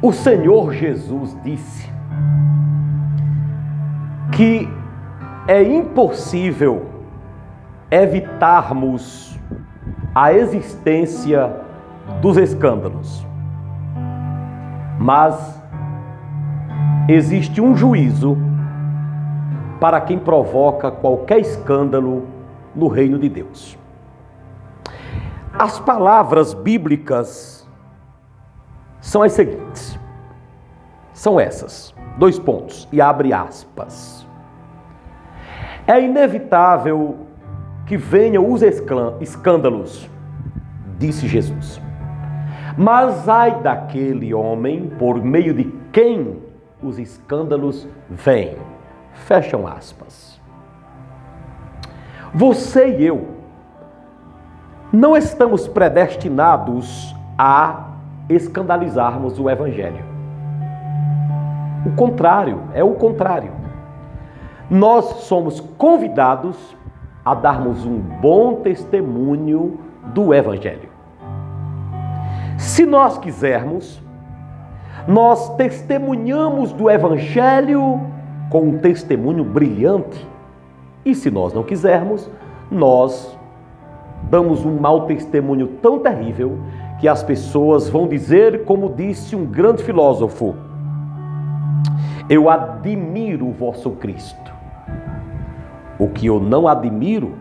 O Senhor Jesus disse que é impossível evitarmos a existência dos escândalos, mas existe um juízo para quem provoca qualquer escândalo no reino de Deus. As palavras bíblicas são as seguintes, são essas, 2 pontos, e abre aspas. É inevitável que venham os escândalos, disse Jesus. Mas ai daquele homem por meio de quem os escândalos vêm. Fecham aspas. Você e eu não estamos predestinados a escandalizarmos o Evangelho. O contrário, é o contrário. Nós somos convidados a darmos um bom testemunho do Evangelho. Se nós quisermos, nós testemunhamos do Evangelho com um testemunho brilhante. E se nós não quisermos, nós damos um mau testemunho tão terrível que as pessoas vão dizer, como disse um grande filósofo: eu admiro o vosso Cristo. O que eu não admiro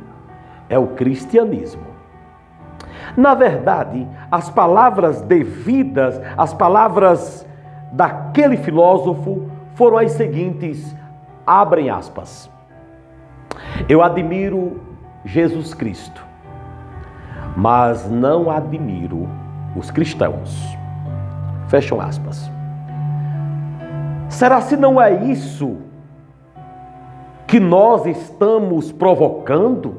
é o cristianismo. Na verdade, as palavras devidas, as palavras daquele filósofo foram as seguintes, abrem aspas. Eu admiro Jesus Cristo, mas não admiro os cristãos. Fecham aspas. Será se não é isso que nós estamos provocando?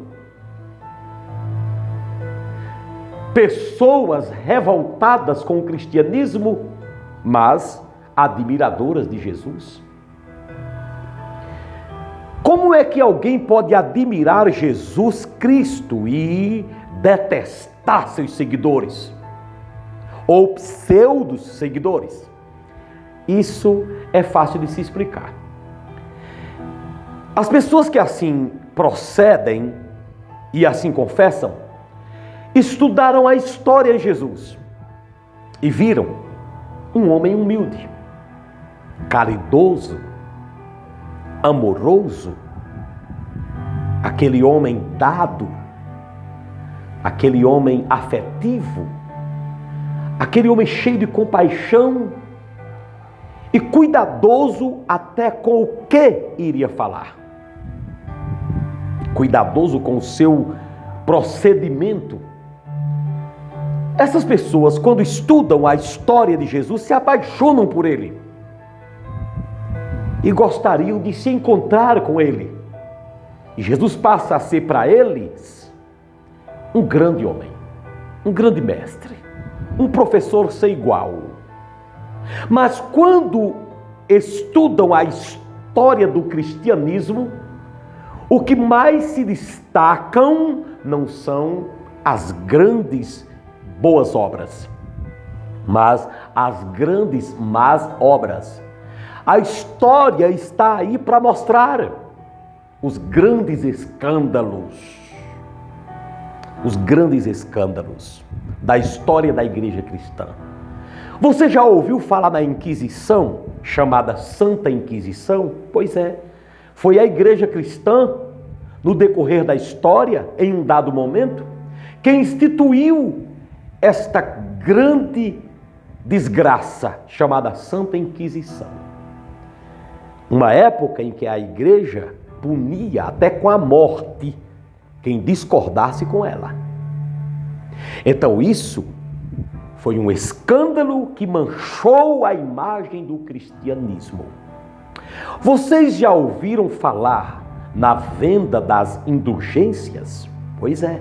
Pessoas revoltadas com o cristianismo, mas admiradoras de Jesus? Como é que alguém pode admirar Jesus Cristo e detestar seus seguidores? Ou pseudos seguidores? Isso é fácil de se explicar. As pessoas que assim procedem e assim confessam, estudaram a história de Jesus e viram um homem humilde, caridoso, amoroso, aquele homem dado, aquele homem afetivo, aquele homem cheio de compaixão e cuidadoso até com o que iria falar. Cuidadoso com o seu procedimento. Essas pessoas, quando estudam a história de Jesus, se apaixonam por ele e gostariam de se encontrar com ele. E Jesus passa a ser para eles um grande homem, um grande mestre, um professor sem igual. Mas quando estudam a história do cristianismo, o que mais se destacam não são as grandes boas obras, mas as grandes más obras. A história está aí para mostrar os grandes escândalos da história da igreja cristã. Você já ouviu falar na Inquisição, chamada Santa Inquisição? Pois é, foi a igreja cristã, no decorrer da história, em um dado momento, quem instituiu esta grande desgraça, chamada Santa Inquisição. Uma época em que a igreja punia até com a morte quem discordasse com ela. Então isso foi um escândalo que manchou a imagem do cristianismo. Vocês já ouviram falar na venda das indulgências? Pois é.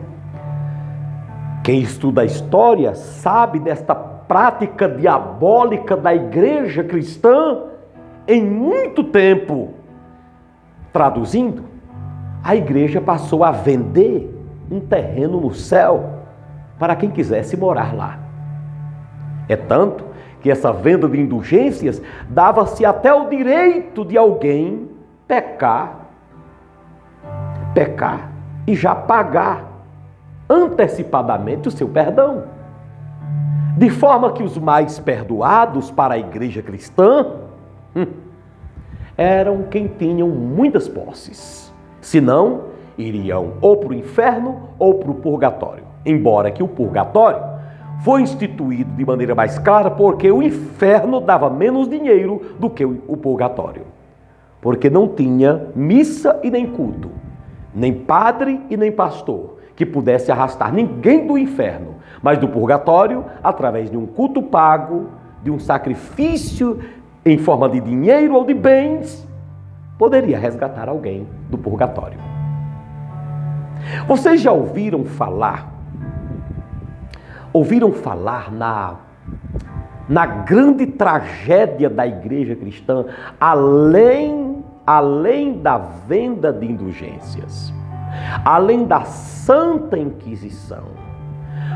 Quem estuda a história sabe desta prática diabólica da igreja cristã em muito tempo. Traduzindo, a igreja passou a vender um terreno no céu para quem quisesse morar lá. É tanto que essa venda de indulgências dava-se até o direito de alguém pecar e já pagar antecipadamente o seu perdão. De forma que os mais perdoados para a igreja cristã eram quem tinham muitas posses. Senão, iriam ou para o inferno ou para o purgatório. Embora que o purgatório foi instituído de maneira mais clara porque o inferno dava menos dinheiro do que o purgatório. Porque não tinha missa e nem culto, nem padre e nem pastor que pudesse arrastar ninguém do inferno, mas do purgatório, através de um culto pago, de um sacrifício em forma de dinheiro ou de bens, poderia resgatar alguém do purgatório. Vocês já ouviram falar na grande tragédia da igreja cristã, além da venda de indulgências, além da Santa Inquisição?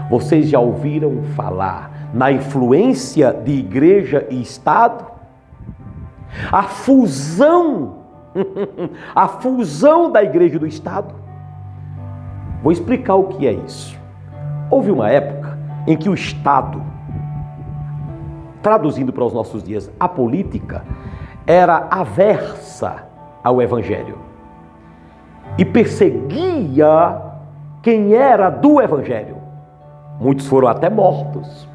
Vocês já ouviram falar na influência de igreja e Estado? A fusão da igreja e do Estado? Vou explicar o que é isso. Houve uma época em que o Estado, traduzindo para os nossos dias, a política, era aversa ao Evangelho e perseguia quem era do Evangelho. Muitos foram até mortos,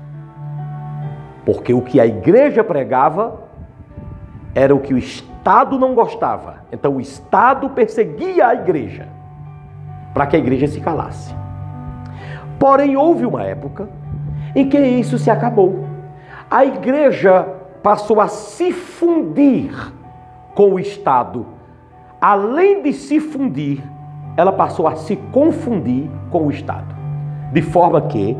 porque o que a igreja pregava era o que o Estado não gostava. Então o Estado perseguia a igreja para que a igreja se calasse. Porém, houve uma época em que isso se acabou. A igreja passou a se fundir com o Estado. Além de se fundir, ela passou a se confundir com o Estado. De forma que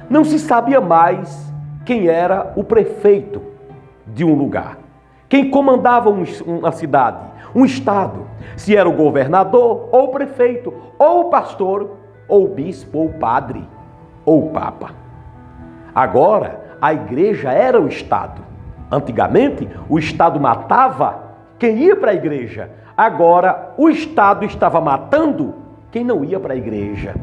não se sabia mais quem era o prefeito de um lugar, quem comandava uma cidade, um estado, se era o governador, ou o prefeito, ou o pastor, ou o bispo, ou o padre, ou o papa. Agora, a igreja era o Estado. Antigamente, o Estado matava quem ia para a igreja. Agora, o Estado estava matando quem não ia para a igreja.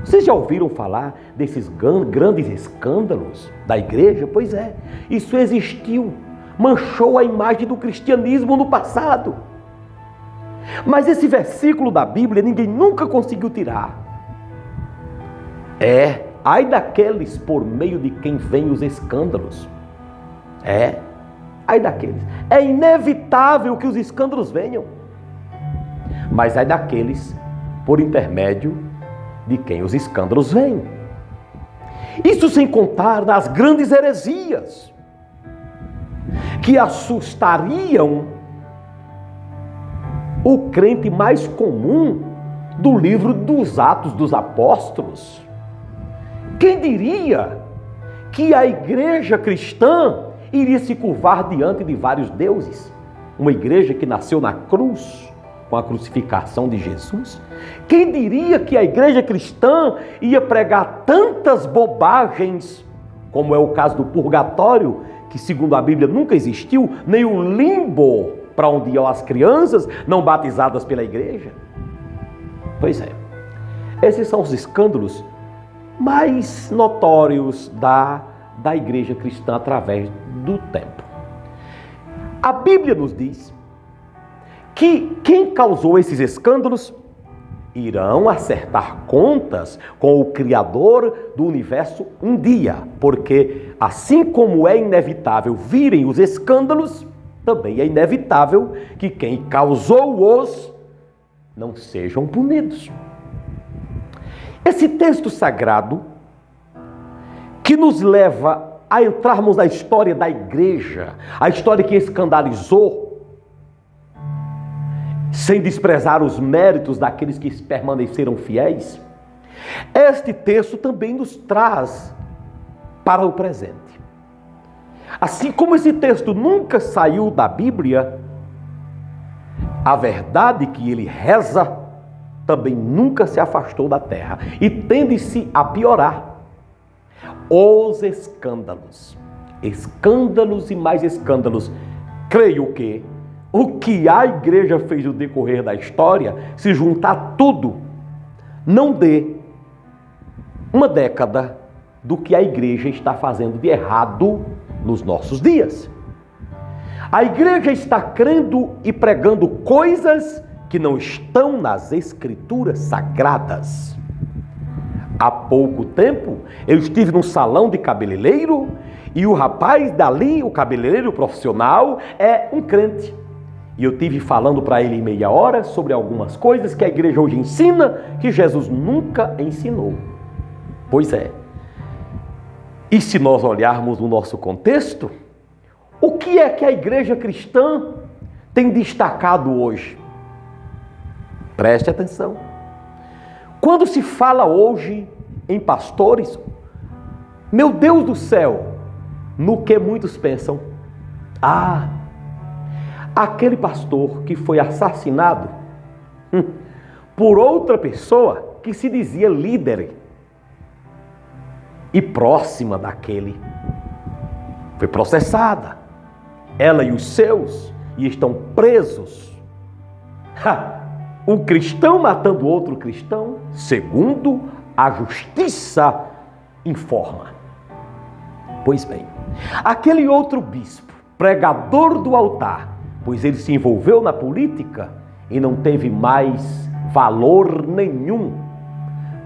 Vocês já ouviram falar desses grandes escândalos da igreja? Pois é, isso existiu. Manchou a imagem do cristianismo no passado. Mas esse versículo da Bíblia ninguém nunca conseguiu tirar. Ai daqueles por meio de quem vêm os escândalos. Ai daqueles. É inevitável que os escândalos venham. Mas ai daqueles por intermédio de quem os escândalos vêm. Isso sem contar nas grandes heresias que assustariam o crente mais comum do livro dos Atos dos Apóstolos. Quem diria que a igreja cristã iria se curvar diante de vários deuses? Uma igreja que nasceu na cruz, com a crucificação de Jesus. Quem diria que a igreja cristã ia pregar tantas bobagens, como é o caso do purgatório, que segundo a Bíblia nunca existiu, nem o limbo para onde iam as crianças não batizadas pela igreja? Pois é, esses são os escândalos mais notórios da igreja cristã através do tempo. A Bíblia nos diz que quem causou esses escândalos irão acertar contas com o Criador do universo um dia, porque assim como é inevitável virem os escândalos, também é inevitável que quem causou-os não sejam punidos. Esse texto sagrado que nos leva a entrarmos na história da igreja, a história que escandalizou, sem desprezar os méritos daqueles que permaneceram fiéis, este texto também nos traz para o presente. Assim como esse texto nunca saiu da Bíblia, a verdade que ele reza também nunca se afastou da terra e tende-se a piorar. Os escândalos, Escândalos e mais escândalos. Creio que o que a igreja fez no decorrer da história, se juntar tudo, não dê uma década do que a igreja está fazendo de errado nos nossos dias. A igreja está crendo e pregando coisas que não estão nas escrituras sagradas. Há pouco tempo, eu estive num salão de cabeleireiro e o rapaz dali, o cabeleireiro profissional, é um crente. E eu estive falando para ele em meia hora sobre algumas coisas que a igreja hoje ensina que Jesus nunca ensinou. Pois é. E se nós olharmos o nosso contexto, o que é que a igreja cristã tem destacado hoje? Preste atenção. Quando se fala hoje em pastores, meu Deus do céu, no que muitos pensam? Ah, aquele pastor que foi assassinado por outra pessoa que se dizia líder e próxima daquele. Foi processada, ela e os seus, e estão presos. Um cristão matando outro cristão, segundo a justiça informa. Pois bem, aquele outro bispo, pregador do altar, pois ele se envolveu na política e não teve mais valor nenhum,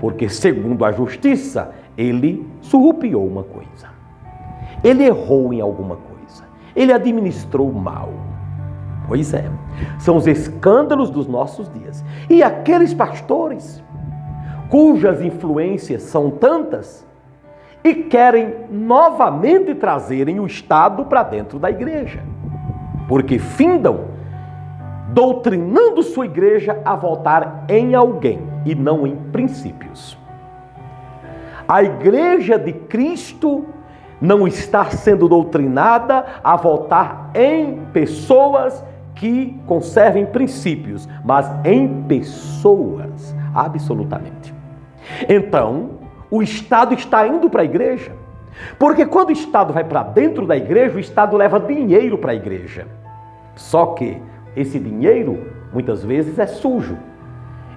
porque segundo a justiça, ele surrupiou uma coisa. Ele errou em alguma coisa. Ele administrou mal. Pois é, são os escândalos dos nossos dias. E aqueles pastores, cujas influências são tantas, e querem novamente trazerem o Estado para dentro da igreja. Porque findam doutrinando sua igreja a voltar em alguém e não em princípios. A igreja de Cristo não está sendo doutrinada a voltar em pessoas que conservem princípios, mas em pessoas, absolutamente. Então, o Estado está indo para a igreja, porque quando o Estado vai para dentro da igreja, o Estado leva dinheiro para a igreja. Só que esse dinheiro, muitas vezes, é sujo.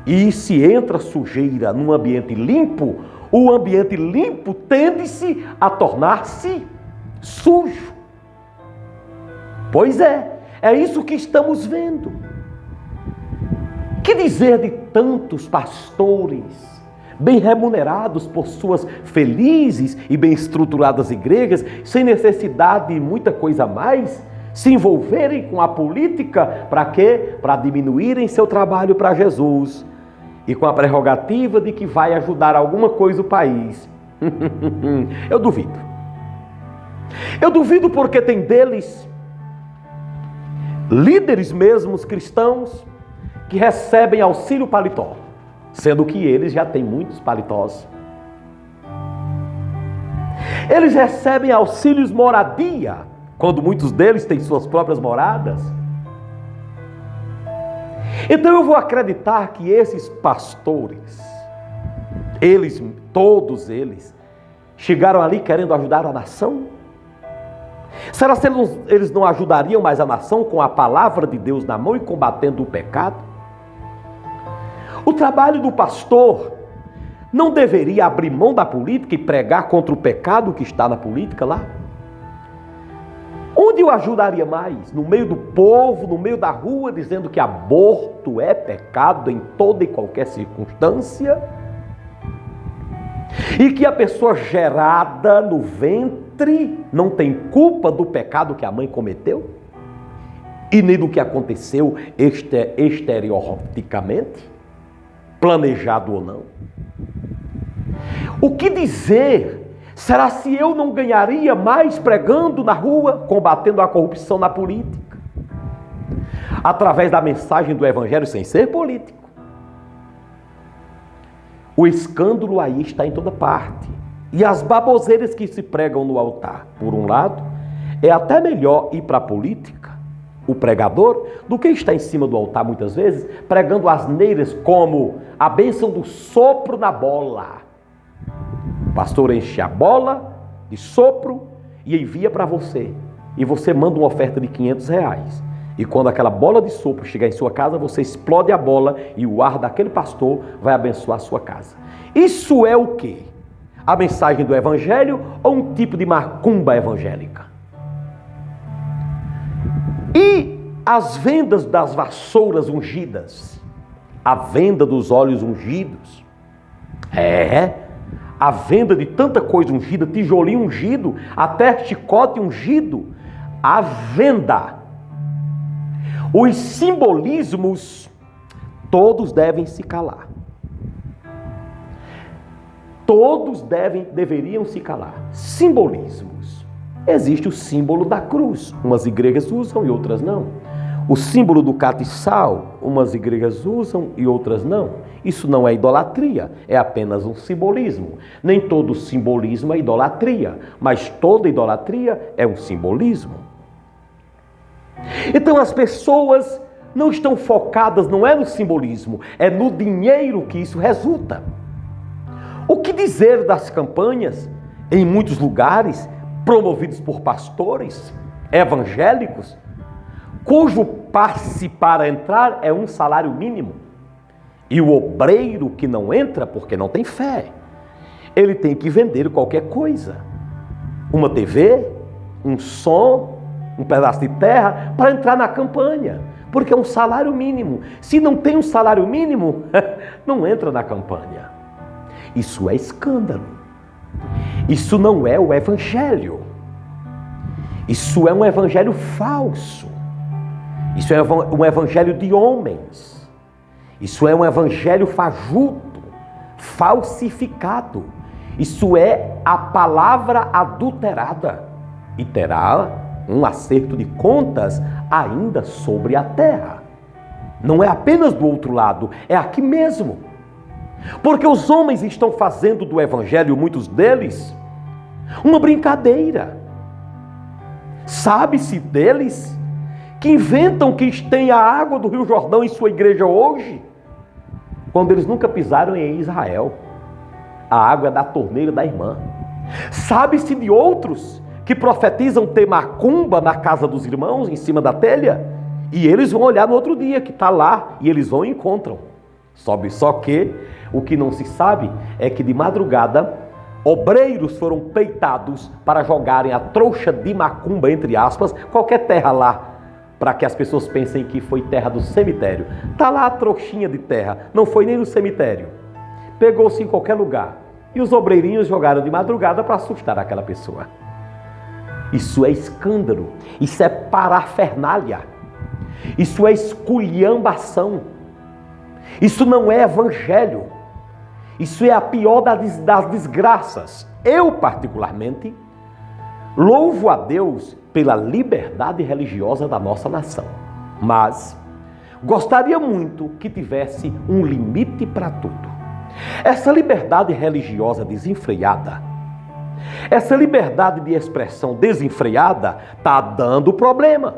E se entra sujeira num ambiente limpo, o ambiente limpo tende-se a tornar-se sujo. Pois é isso que estamos vendo. Que dizer de tantos pastores bem remunerados por suas felizes e bem estruturadas igrejas, sem necessidade de muita coisa a mais, se envolverem com a política, para quê? Para diminuírem seu trabalho para Jesus. E com a prerrogativa de que vai ajudar alguma coisa o país. Eu duvido. Eu duvido porque tem deles, líderes mesmos cristãos, que recebem auxílio paletó, sendo que eles já têm muitos paletós. Eles recebem auxílios moradia, quando muitos deles têm suas próprias moradas. Então eu vou acreditar que esses pastores, todos eles, chegaram ali querendo ajudar a nação? Será que eles não ajudariam mais a nação com a palavra de Deus na mão e combatendo o pecado? O trabalho do pastor não deveria abrir mão da política e pregar contra o pecado que está na política lá? Onde eu ajudaria mais? No meio do povo, no meio da rua, dizendo que aborto é pecado em toda e qualquer circunstância? E que a pessoa gerada no ventre não tem culpa do pecado que a mãe cometeu? E nem do que aconteceu exterioricamente? Planejado ou não? O que dizer? Será se eu não ganharia mais pregando na rua, combatendo a corrupção na política? Através da mensagem do Evangelho sem ser político. O escândalo aí está em toda parte. E as baboseiras que se pregam no altar, por um lado, é até melhor ir para a política, o pregador, do que estar em cima do altar muitas vezes, pregando asneiras como a bênção do sopro na bola. O pastor enche a bola de sopro e envia para você. E você manda uma oferta de R$ 500. E quando aquela bola de sopro chegar em sua casa, você explode a bola e o ar daquele pastor vai abençoar a sua casa. Isso é o quê? A mensagem do evangelho ou um tipo de macumba evangélica? E as vendas das vassouras ungidas? A venda dos óleos ungidos? A venda de tanta coisa ungida, tijolinho ungido, até chicote ungido. A venda. Os simbolismos, todos devem se calar. Todos deveriam se calar. Simbolismos. Existe o símbolo da cruz. Umas igrejas usam e outras não. O símbolo do catiçal, umas igrejas usam e outras não. Isso não é idolatria, é apenas um simbolismo. Nem todo simbolismo é idolatria, mas toda idolatria é um simbolismo. Então as pessoas não estão focadas, não é no simbolismo, é no dinheiro que isso resulta. O que dizer das campanhas, em muitos lugares, promovidos por pastores evangélicos, cujo passe para entrar é um salário mínimo, e o obreiro que não entra porque não tem fé, ele tem que vender qualquer coisa, uma TV, um som, um pedaço de terra, para entrar na campanha, porque é um salário mínimo. Se não tem um salário mínimo, não entra na campanha. Isso é escândalo. Isso não é o evangelho. Isso é um evangelho falso. Isso é um evangelho de homens. Isso é um evangelho fajuto, falsificado. Isso é a palavra adulterada. E terá um acerto de contas ainda sobre a terra. Não é apenas do outro lado, é aqui mesmo. Porque os homens estão fazendo do evangelho, muitos deles, uma brincadeira. Sabe-se deles que inventam que tem a água do Rio Jordão em sua igreja hoje, quando eles nunca pisaram em Israel. A água é da torneira da irmã. Sabe-se de outros que profetizam ter macumba na casa dos irmãos, em cima da telha, e eles vão olhar no outro dia que está lá, e eles vão e encontram. Só que o que não se sabe é que de madrugada obreiros foram peitados para jogarem a trouxa de macumba, entre aspas, qualquer terra lá, para que as pessoas pensem que foi terra do cemitério. Está lá a trouxinha de terra, não foi nem no cemitério. Pegou-se em qualquer lugar. E os obreirinhos jogaram de madrugada para assustar aquela pessoa. Isso é escândalo, isso é parafernália, isso é esculhambação, isso não é evangelho, isso é a pior das desgraças. Eu, particularmente, louvo a Deus pela liberdade religiosa da nossa nação, mas gostaria muito que tivesse um limite para tudo. Essa liberdade religiosa desenfreada, essa liberdade de expressão desenfreada está dando problema.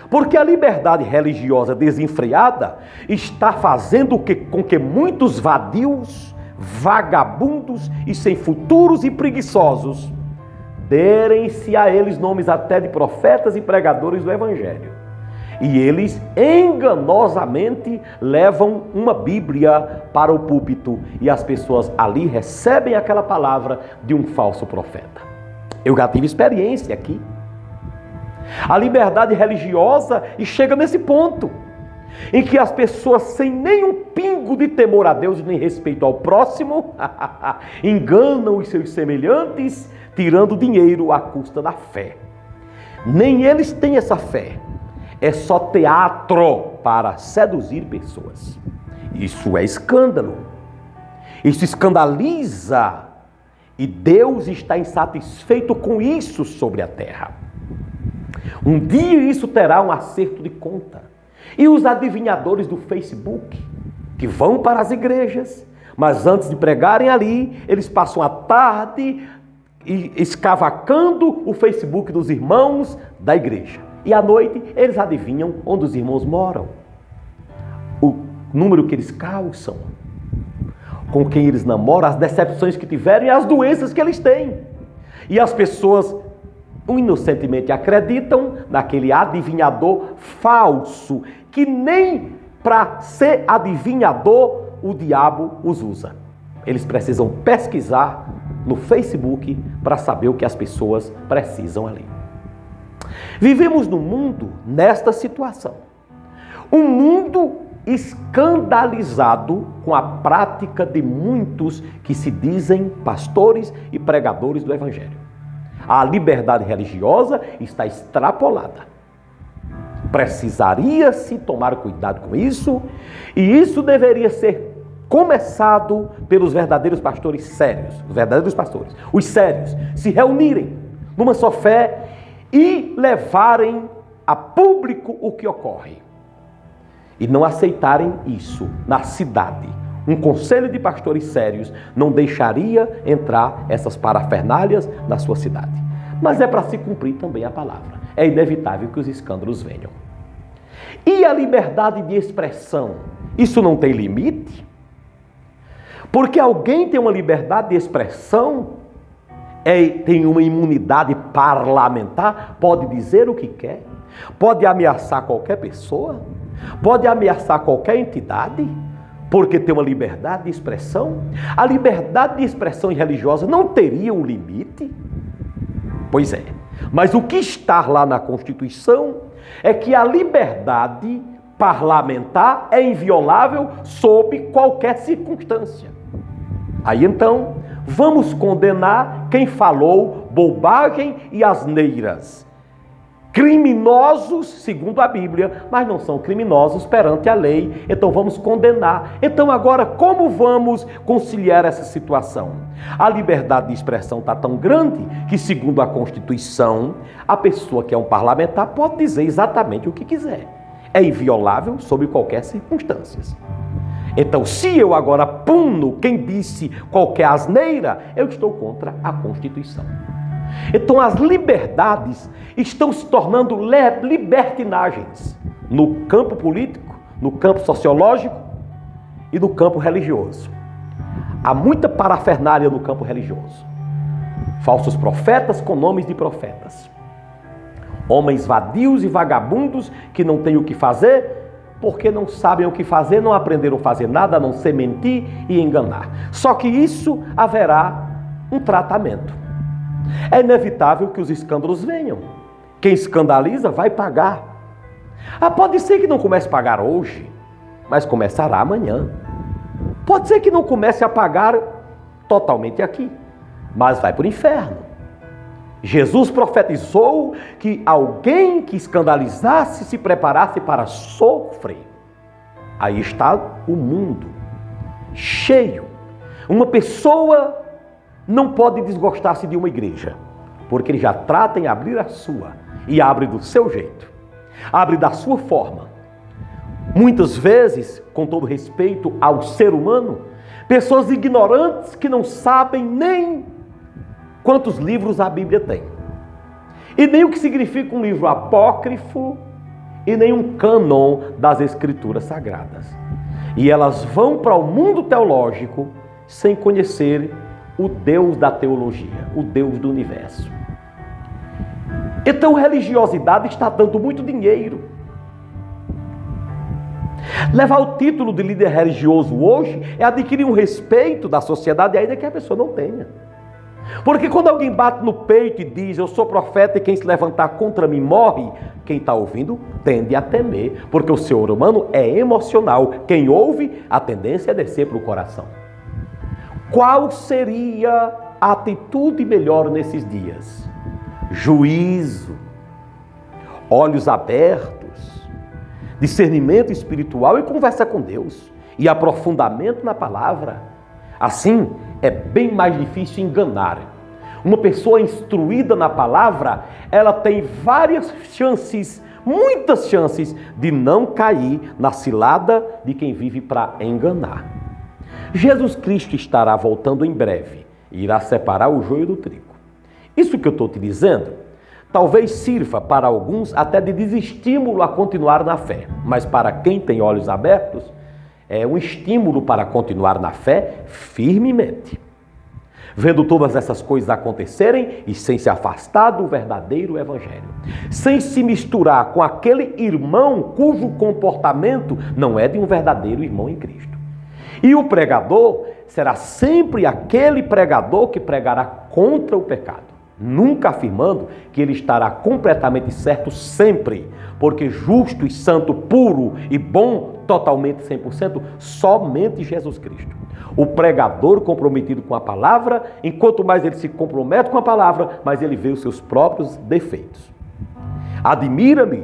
Porque a liberdade religiosa desenfreada está fazendo com que muitos vadios, vagabundos e sem futuros e preguiçosos derem-se a eles nomes até de profetas e pregadores do evangelho. E eles enganosamente levam uma Bíblia para o púlpito e as pessoas ali recebem aquela palavra de um falso profeta. Eu já tive experiência aqui. A liberdade religiosa e chega nesse ponto em que as pessoas sem nenhum pingo de temor a Deus e nem respeito ao próximo enganam os seus semelhantes, tirando dinheiro à custa da fé. Nem eles têm essa fé. É só teatro para seduzir pessoas. Isso é escândalo. Isso escandaliza. E Deus está insatisfeito com isso sobre a terra. Um dia isso terá um acerto de conta. E os adivinhadores do Facebook, que vão para as igrejas, mas antes de pregarem ali, eles passam a tarde escavacando o Facebook dos irmãos da igreja. E à noite eles adivinham onde os irmãos moram, o número que eles calçam, com quem eles namoram, as decepções que tiveram e as doenças que eles têm. E as pessoas inocentemente acreditam naquele adivinhador falso, que nem para ser adivinhador o diabo os usa. Eles precisam pesquisar no Facebook para saber o que as pessoas precisam ali. Vivemos num mundo nesta situação. Um mundo escandalizado com a prática de muitos que se dizem pastores e pregadores do Evangelho. A liberdade religiosa está extrapolada. Precisaria-se tomar cuidado com isso, e isso deveria ser começado pelos verdadeiros pastores sérios, os verdadeiros pastores, os sérios, se reunirem numa só fé e levarem a público o que ocorre. E não aceitarem isso na cidade. Um conselho de pastores sérios não deixaria entrar essas parafernálias na sua cidade. Mas é para se cumprir também a palavra. É inevitável que os escândalos venham. E a liberdade de expressão? Isso não tem limite? Porque alguém tem uma liberdade de expressão, tem uma imunidade parlamentar, pode dizer o que quer, pode ameaçar qualquer pessoa, pode ameaçar qualquer entidade, porque tem uma liberdade de expressão. A liberdade de expressão religiosa não teria um limite? Pois é, mas o que está lá na Constituição é que a liberdade parlamentar é inviolável sob qualquer circunstância. Aí então, vamos condenar quem falou bobagem e asneiras. Criminosos, segundo a Bíblia, mas não são criminosos perante a lei, então vamos condenar. Então agora, como vamos conciliar essa situação? A liberdade de expressão está tão grande que, segundo a Constituição, a pessoa que é um parlamentar pode dizer exatamente o que quiser. É inviolável sob qualquer circunstância. Então, se eu agora puno quem disse qualquer asneira, eu estou contra a Constituição. Então, as liberdades estão se tornando libertinagens no campo político, no campo sociológico e no campo religioso. Há muita parafernália no campo religioso. Falsos profetas com nomes de profetas. Homens vadios e vagabundos que não têm o que fazer, porque não sabem o que fazer, não aprenderam a fazer nada, a não ser mentir e enganar. Só que isso haverá um tratamento. É inevitável que os escândalos venham. Quem escandaliza vai pagar. Pode ser que não comece a pagar hoje, mas começará amanhã. Pode ser que não comece a pagar totalmente aqui, mas vai para o inferno. Jesus profetizou que alguém que escandalizasse se preparasse para sofrer. Aí está o mundo cheio. Uma pessoa não pode desgostar-se de uma igreja, porque ele já trata em abrir a sua, e abre do seu jeito, abre da sua forma. Muitas vezes, com todo respeito ao ser humano, pessoas ignorantes que não sabem nem quantos livros a Bíblia tem, e nem o que significa um livro apócrifo, e nem um cânon das Escrituras Sagradas. E elas vão para o mundo teológico sem conhecer o Deus da teologia, o Deus do universo. Então, religiosidade está dando muito dinheiro. Levar o título de líder religioso hoje é adquirir um respeito da sociedade, ainda que a pessoa não tenha. Porque quando alguém bate no peito e diz, eu sou profeta e quem se levantar contra mim morre, quem está ouvindo tende a temer, porque o ser humano é emocional. Quem ouve, a tendência é descer para o coração. Qual seria a atitude melhor nesses dias? Juízo, olhos abertos, discernimento espiritual e conversa com Deus, e aprofundamento na palavra. Assim, é bem mais difícil enganar. Uma pessoa instruída na palavra, ela tem várias chances, muitas chances, de não cair na cilada de quem vive para enganar. Jesus Cristo estará voltando em breve e irá separar o joio do trigo. Isso que eu estou te dizendo, talvez sirva para alguns até de desestímulo a continuar na fé, mas para quem tem olhos abertos, é um estímulo para continuar na fé firmemente. vendo todas essas coisas acontecerem e sem se afastar do verdadeiro evangelho, sem se misturar com aquele irmão cujo comportamento não é de um verdadeiro irmão em Cristo. E o pregador será sempre aquele pregador que pregará contra o pecado, nunca afirmando que ele estará completamente certo sempre, porque justo e santo, puro e bom, totalmente 100%, somente Jesus Cristo. O pregador comprometido com a palavra, enquanto mais ele se compromete com a palavra, mais ele vê os seus próprios defeitos. Admira-me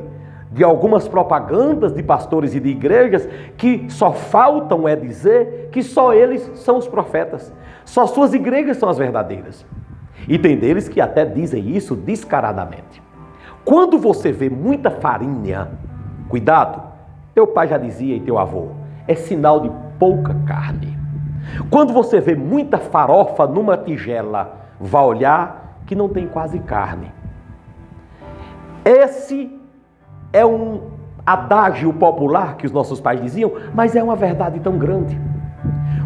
de algumas propagandas de pastores e de igrejas que só faltam é dizer que só eles são os profetas, só suas igrejas são as verdadeiras. E tem deles que até dizem isso descaradamente. Quando você vê muita farinha, cuidado, teu pai já dizia e teu avô, é sinal de pouca carne. Quando você vê muita farofa numa tigela, vá olhar que não tem quase carne. Esse é um adágio popular que os nossos pais diziam, mas é uma verdade tão grande.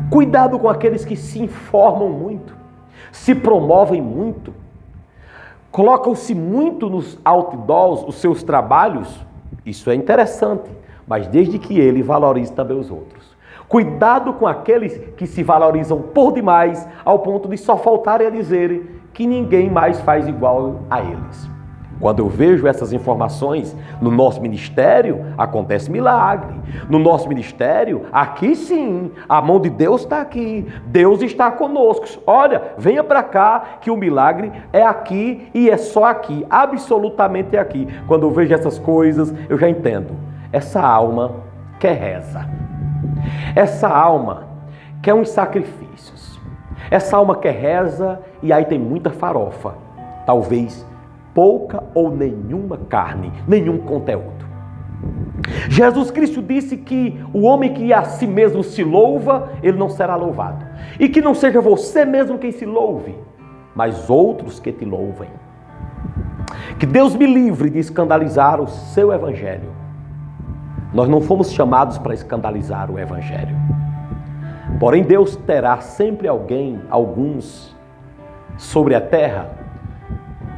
Cuidado com aqueles que se informam muito, se promovem muito, colocam-se muito nos outdoors, os seus trabalhos. Isso é interessante, mas desde que ele valorize também os outros. Cuidado com aqueles que se valorizam por demais, ao ponto de só faltarem a dizerem que ninguém mais faz igual a eles. Quando eu vejo essas informações no nosso ministério, acontece milagre. No nosso ministério, aqui sim, a mão de Deus está aqui. Deus está conosco. Olha, venha para cá que o milagre é aqui e é só aqui. Absolutamente é aqui. Quando eu vejo essas coisas, eu já entendo. Essa alma quer reza. Essa alma quer uns sacrifícios. Essa alma quer reza e aí tem muita farofa. Talvez pouca ou nenhuma carne, nenhum conteúdo. Jesus Cristo disse que o homem que a si mesmo se louva, ele não será louvado. E que não seja você mesmo quem se louve, mas outros que te louvem. Que Deus me livre de escandalizar o seu evangelho. Nós não fomos chamados para escandalizar o evangelho. Porém, Deus terá sempre alguns sobre a terra,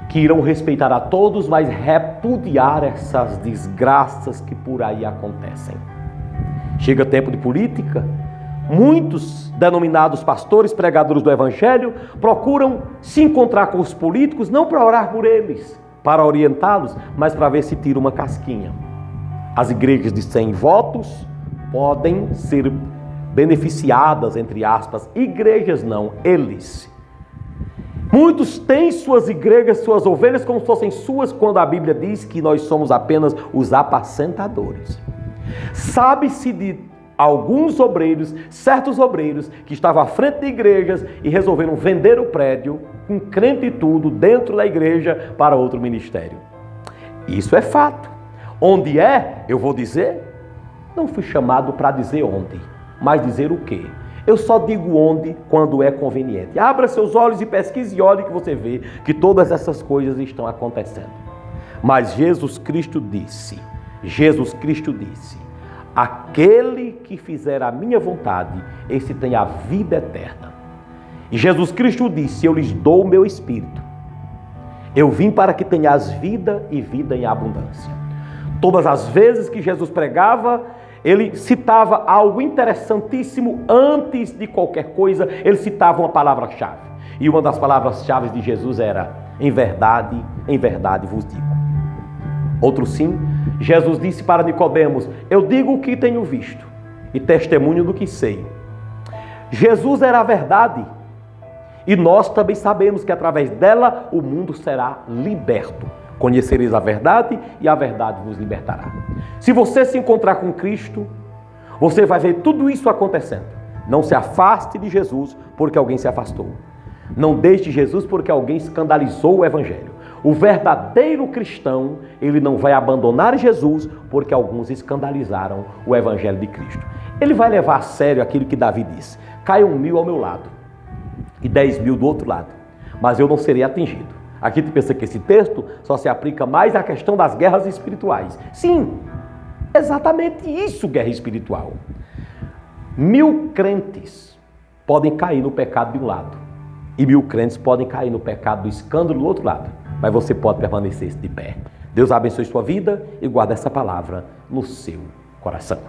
que irão respeitar a todos, mas repudiar essas desgraças que por aí acontecem. Chega tempo de política, muitos denominados pastores, pregadores do evangelho, procuram se encontrar com os políticos, não para orar por eles, para orientá-los, mas para ver se tira uma casquinha. As igrejas de 100 votos podem ser beneficiadas, entre aspas, igrejas não, eles. Muitos têm suas igrejas, suas ovelhas como se fossem suas, quando a Bíblia diz que nós somos apenas os apacentadores. Sabe-se de alguns obreiros, certos obreiros, que estavam à frente de igrejas e resolveram vender o prédio, com crente e tudo, dentro da igreja, para outro ministério. Isso é fato. Onde é, eu vou dizer, não fui chamado para dizer onde, mas dizer o quê? Eu só digo onde quando é conveniente. Abra seus olhos e pesquise e olhe que você vê que todas essas coisas estão acontecendo. Mas Jesus Cristo disse, aquele que fizer a minha vontade, esse tem a vida eterna. E Jesus Cristo disse, eu lhes dou o meu espírito. Eu vim para que tenhas vida e vida em abundância. Todas as vezes que Jesus pregava, ele citava algo interessantíssimo antes de qualquer coisa, ele citava uma palavra-chave. E uma das palavras-chave de Jesus era, em verdade vos digo. Outro sim, Jesus disse para Nicodemos, eu digo o que tenho visto e testemunho do que sei. Jesus era a verdade e nós também sabemos que através dela o mundo será liberto. Conhecereis a verdade e a verdade vos libertará. Se você se encontrar com Cristo, você vai ver tudo isso acontecendo. Não se afaste de Jesus porque alguém se afastou. Não deixe Jesus porque alguém escandalizou o evangelho. O verdadeiro cristão, ele não vai abandonar Jesus porque alguns escandalizaram o evangelho de Cristo. Ele vai levar a sério aquilo que Davi disse. Caiam 1000 ao meu lado e 10.000 do outro lado, mas eu não serei atingido. Aqui tu pensa que esse texto só se aplica mais à questão das guerras espirituais. Sim, exatamente isso, guerra espiritual. 1000 crentes podem cair no pecado de um lado E 1000 crentes podem cair no pecado do escândalo do outro lado. Mas você pode permanecer de pé. Deus abençoe sua vida e guarde essa palavra no seu coração.